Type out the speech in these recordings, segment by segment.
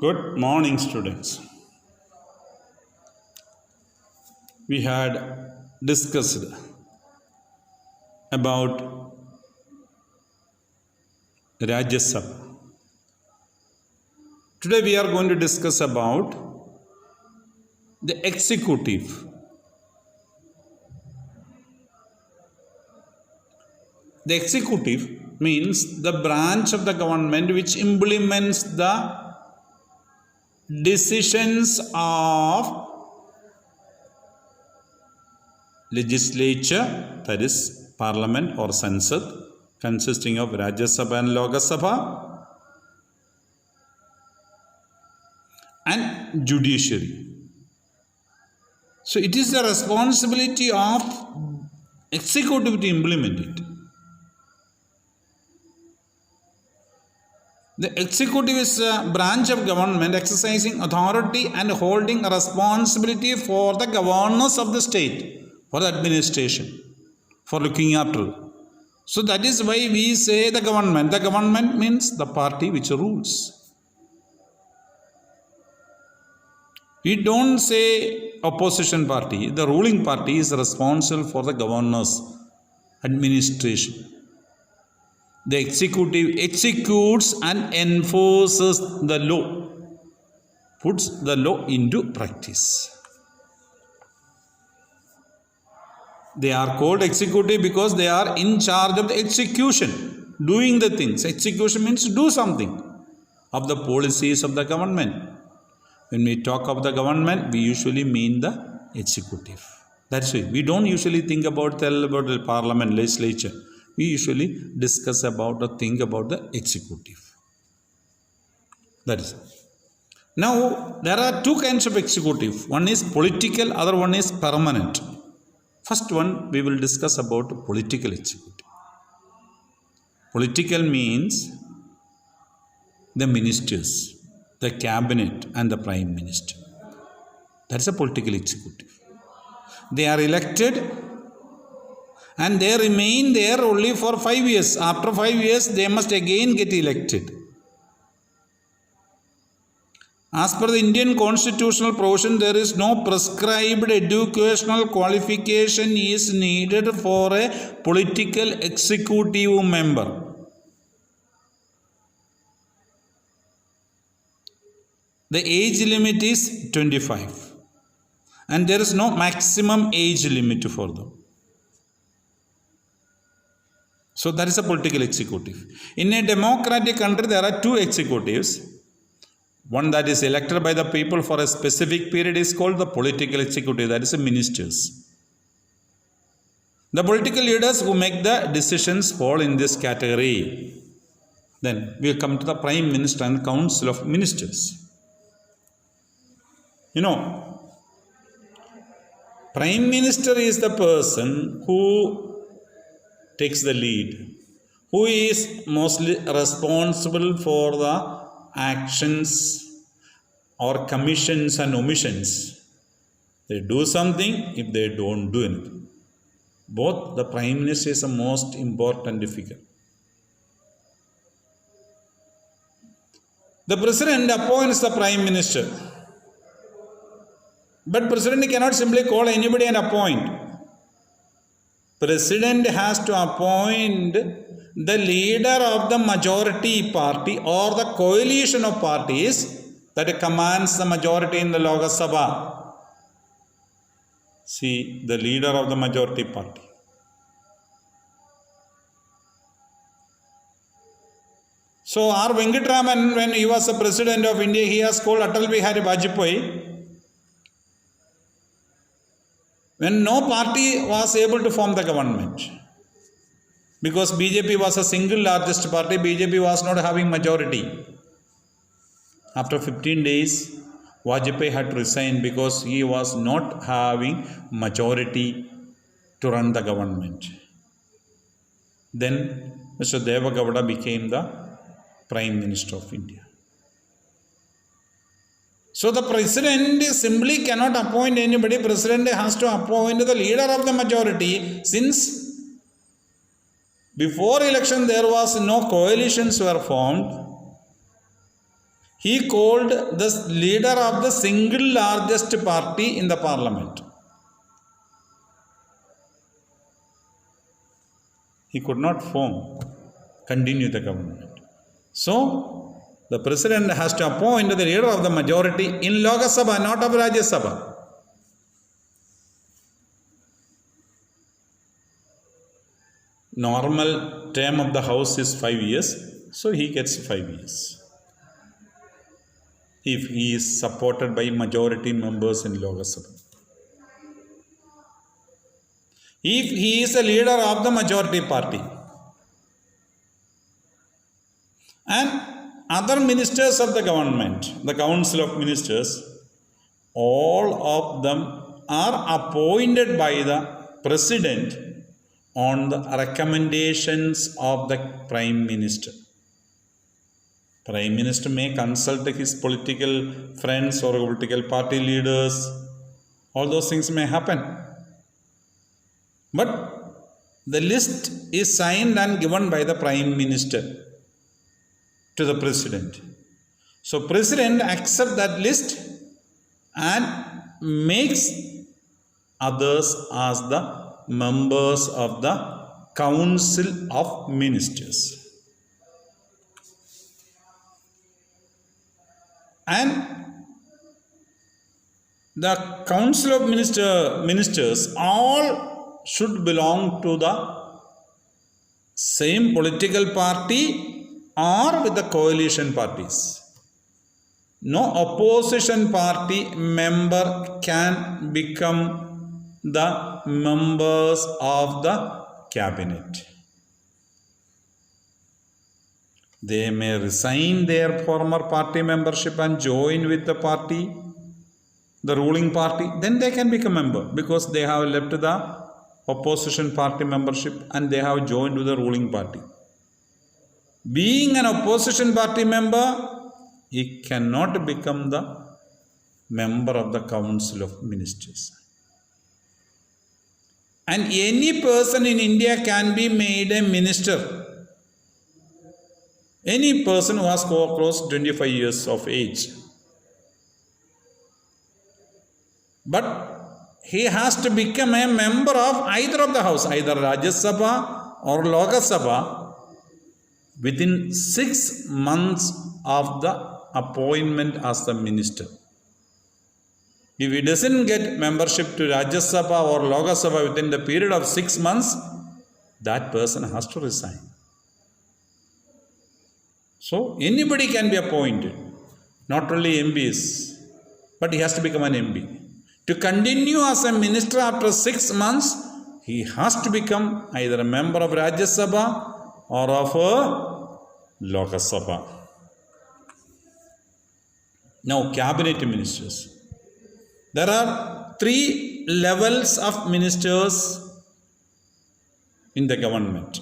Good morning, students. We had discussed about Rajya Sabha. Today we are going to discuss about the executive. The executive means the branch of the government which implements the decisions of legislature, that is parliament or Sansad, consisting of Rajya Sabha and Lok Sabha, and judiciary. So it is the responsibility of executive to implement it. The executive is a branch of government exercising authority and holding responsibility for the governors of the state, for the administration, for looking after. So that is why we say the government. The government means the party which rules. We don't say opposition party. The ruling party is responsible for the governor's administration. The executive executes and enforces the law, puts the law into practice. They are called executive because they are in charge of the execution, doing the things. Execution means do something of the policies of the government. When we talk of the government, we usually mean the executive. That's it. We don't usually think about the parliament, legislature. We usually discuss about or think about the executive. That is it. Now, there are two kinds of executive. One is political, other one is permanent. First one, we will discuss about political executive. Political means the ministers, the cabinet and the prime minister. That's a political executive. They are elected and they remain there only for 5 years. After 5 years, they must again get elected. As per the Indian constitutional provision, there is no prescribed educational qualification is needed for a political executive member. The age limit is 25 and there is no maximum age limit for them. So that is a political executive. In a democratic country, there are two executives. One that is elected by the people for a specific period is called the political executive, that is the ministers. The political leaders who make the decisions fall in this category. Then we come to the Prime Minister and Council of Ministers. Prime Minister is the person who takes the lead, who is mostly responsible for the actions or commissions and omissions. They do something if they don't do anything. Both the Prime Minister is the most important figure. The President appoints the Prime Minister. But President cannot simply call anybody and appoint. President has to appoint the leader of the majority party or the coalition of parties that commands the majority in the Lok Sabha. See, the leader of the majority party. So R. Venkatraman, when he was the President of India, he has called Atal Bihari Vajpayee. When no party was able to form the government, because BJP was a single largest party, BJP was not having majority. After 15 days, Vajpayee had to resign because he was not having majority to run the government. Then Mr. Deva Gowda became the Prime Minister of India. So the President simply cannot appoint anybody. President has to appoint the leader of the majority. Since before election there was no coalitions were formed, he called the leader of the single largest party in the parliament. He could not continue the government. So, the president has to appoint the leader of the majority in Lok Sabha, not of Rajya Sabha. Normal term of the house is 5 years, so he gets 5 years. If he is supported by majority members in Lok Sabha. If he is a leader of the majority party and other ministers of the government, the council of ministers, all of them are appointed by the president on the recommendations of the prime minister. Prime minister may consult his political friends or political party leaders. All those things may happen. But the list is signed and given by the prime minister to the president. So president accepts that list and makes others as the members of the council of ministers. And the council of ministers all should belong to the same political party or with the coalition parties. No opposition party member can become the members of the cabinet. They may resign their former party membership and join with the party, the ruling party. Then they can become a member because they have left the opposition party membership and they have joined with the ruling party. Being an opposition party member, he cannot become the member of the council of ministers. And any person in India can be made a minister. Any person who has crossed 25 years of age. But he has to become a member of either of the house, either Rajya Sabha or Lok Sabha, within 6 months of the appointment as the minister. If he doesn't get membership to Rajya Sabha or Lok Sabha within the period of 6 months, that person has to resign. So anybody can be appointed, not only MPs, but he has to become an MP. To continue as a minister after 6 months, he has to become either a member of Rajya Sabha or of Lok Sabha. Now, cabinet ministers. There are 3 levels of ministers in the government.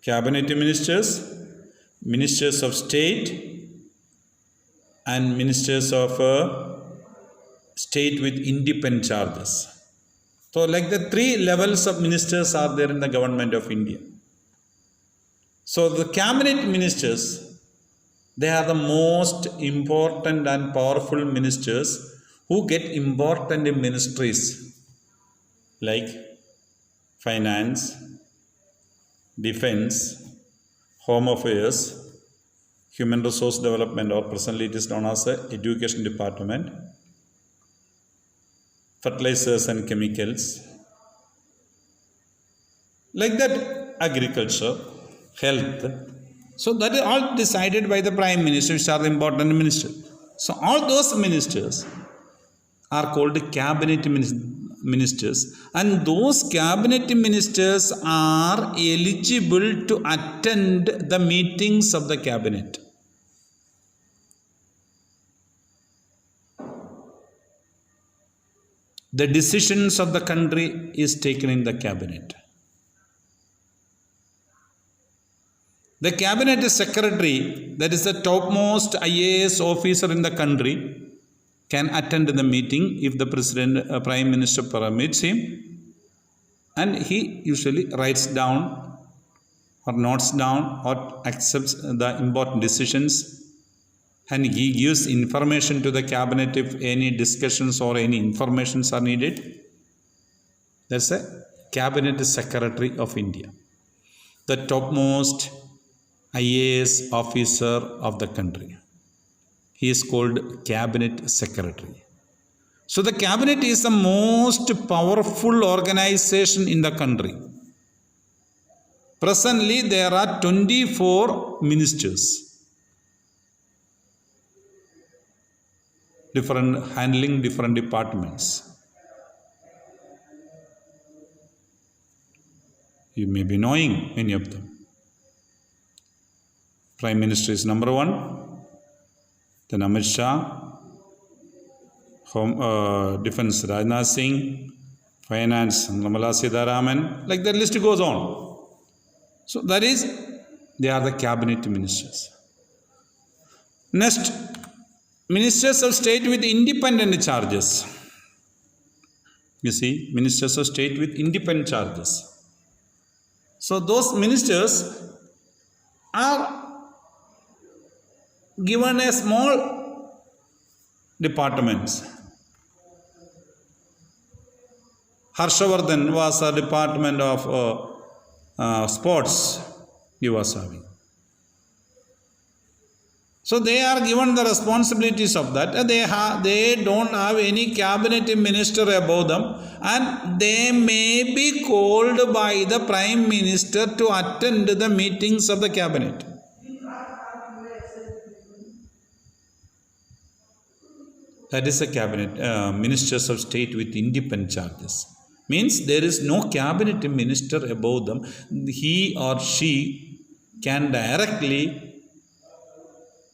Cabinet ministers, ministers of state, and ministers of state with independent charges. So, like the 3 levels of ministers are there in the government of India. So, the cabinet ministers, they are the most important and powerful ministers who get important ministries like finance, defense, home affairs, human resource development, or presently it is known as the education department, fertilizers and chemicals, like that agriculture, health. So that is all decided by the prime minister, which are the important ministers. So all those ministers are called cabinet ministers, and those cabinet ministers are eligible to attend the meetings of the cabinet. The decisions of the country is taken in the cabinet. The cabinet secretary, that is the topmost IAS officer in the country, can attend the meeting if the prime minister permits him, and he usually writes down or notes down or accepts the important decisions, and he gives information to the cabinet if any discussions or any informations are needed. That's a cabinet secretary of India, the topmost IAS officer of the country. He is called cabinet secretary. So the cabinet is the most powerful organization in the country. Presently there are 24 ministers, handling different departments. You may be knowing many of them. Prime Minister is number one, then Amit Shah, Defense Rajnath Singh, Finance Nirmala Sitharaman, like that list goes on. So that is, they are the cabinet ministers. Next, ministers of state with independent charges. You see, ministers of state with independent charges. So those ministers are given a small departments. Harshavardhan was a department of sports he was having. So they are given the responsibilities of that. They don't have any cabinet minister above them, and they may be called by the Prime Minister to attend the meetings of the cabinet. That is a cabinet, ministers of state with independent charges. Means there is no cabinet minister above them. He or she can directly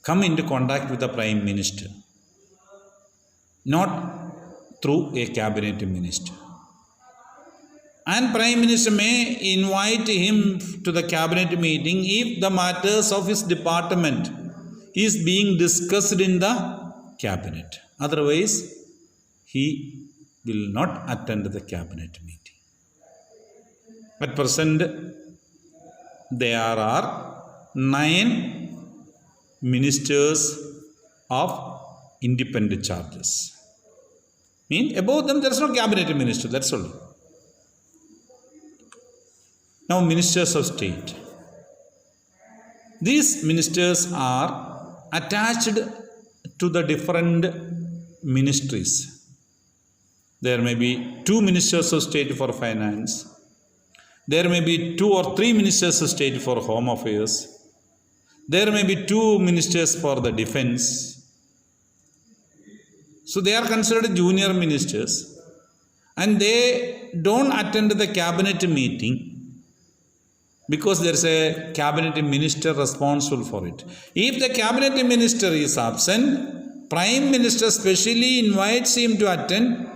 come into contact with the Prime Minister, not through a cabinet minister. And Prime Minister may invite him to the cabinet meeting if the matters of his department is being discussed in the cabinet. Otherwise, he will not attend the cabinet meeting. At present, there are 9 ministers of independent charges. Mean above them there is no cabinet minister, that's all. Now ministers of state. These ministers are attached to the different ministries. There may be 2 ministers of state for finance. There may be 2 or 3 ministers of state for home affairs. There may be 2 ministers for the defense. So they are considered junior ministers, and they don't attend the cabinet meeting because there is a cabinet minister responsible for it. If the cabinet minister is absent, Prime Minister specially invites him to attend,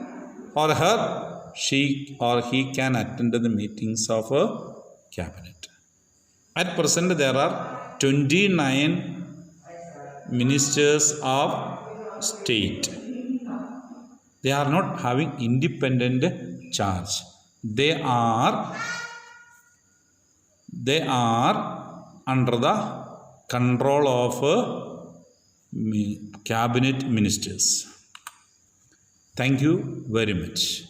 or her, she or he can attend the meetings of a cabinet. At present, there are 29 ministers of state. They are not having independent charge. They are under the control of cabinet ministers. Thank you very much.